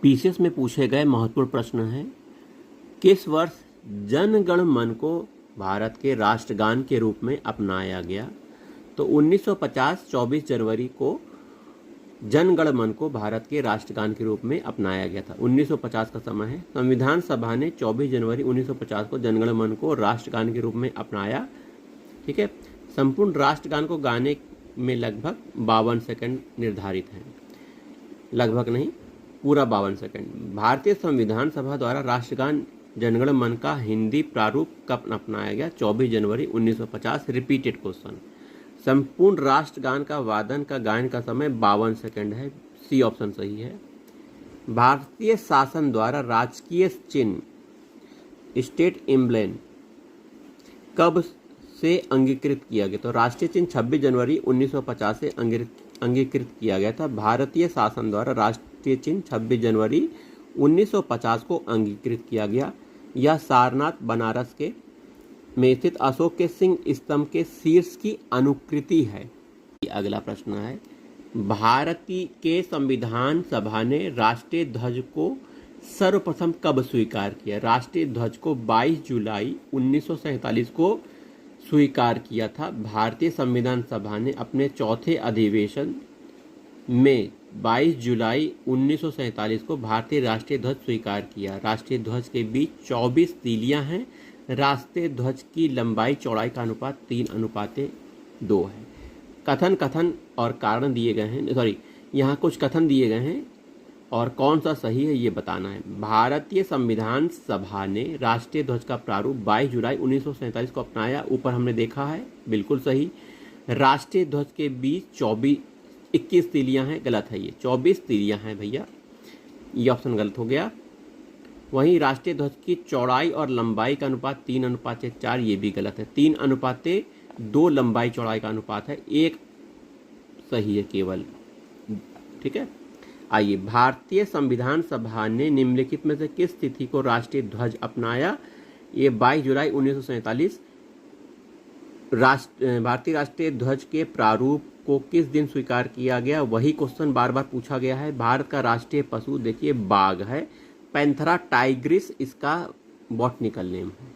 PCS में पूछे गए महत्वपूर्ण प्रश्न है, किस वर्ष जन गण मन को भारत के राष्ट्रगान के रूप में अपनाया गया? तो 1950 24 जनवरी को जन गण मन को भारत के राष्ट्रगान के रूप में अपनाया गया था। 1950 का समय है। संविधान सभा ने 24 जनवरी 1950 को जनगण मन को राष्ट्रगान के रूप में अपनाया। ठीक है। संपूर्ण राष्ट्रगान को गाने में लगभग 52 सेकंड निर्धारित हैं। लगभग नहीं, पूरा 52 सेकंड। भारतीय संविधान सभा द्वारा राष्ट्रगान जनगण मन का हिंदी प्रारूप कब अपनाया गया? 24 जनवरी 1950। Repeated question. संपूर्ण राष्ट्रगान का वादन का गायन का समय 52 सेकंड है। सी ऑप्शन सही है। भारतीय शासन द्वारा राजकीय चिन्ह स्टेट एम्ब्लेम कब से अंगीकृत किया गया? तो राष्ट्रीय चिन्ह 26 जनवरी 1950 से अंगीकृत किया गया था। भारतीय शासन द्वारा राष्ट्रीय चिन्ह 26 जनवरी 1950 को अंगीकृत किया गया। यह सारनाथ बनारस के में स्थित अशोक के सिंह स्तंभ के शीर्ष की अनुकृति है। अगला प्रश्न है, भारत के संविधान सभा ने राष्ट्रीय ध्वज को सर्वप्रथम कब स्वीकार किया? राष्ट्रीय ध्वज को 22 जुलाई 1947 को स्वीकार किया था। भारतीय संविधान सभा ने अपने चौथे अधिवेशन में 22 जुलाई 1947 को भारतीय राष्ट्रीय ध्वज स्वीकार किया। राष्ट्रीय ध्वज के बीच 24 तीलियां हैं। राष्ट्रीय ध्वज की लंबाई चौड़ाई का अनुपात 3:2 है। कथन और कारण दिए गए हैं, यहाँ कुछ कथन दिए गए हैं और कौन सा सही है ये बताना है। भारतीय संविधान सभा ने राष्ट्रीय ध्वज का प्रारूप 22 जुलाई 1947 को अपनाया। ऊपर हमने देखा है, बिल्कुल सही। राष्ट्रीय ध्वज के बीच 21 तीलियां हैं, गलत है ये। 24 तीलियां हैं भैया, ये ऑप्शन गलत हो गया। वहीं राष्ट्रीय ध्वज की चौड़ाई और लंबाई का अनुपात 3:4, ये भी गलत है। 3:2 लंबाई चौड़ाई का अनुपात है, एक सही है केवल। ठीक है। आइए, भारतीय संविधान सभा ने निम्नलिखित में से किस तिथि को राष्ट्रीय ध्वज अपनाया? ये 22 जुलाई 1947। भारतीय राष्ट्रीय ध्वज के प्रारूप को किस दिन स्वीकार किया गया? वही क्वेश्चन बार बार पूछा गया है। भारत का राष्ट्रीय पशु देखिए बाघ है, पैंथेरा टाइग्रिस इसका बॉटनिकल नेम है।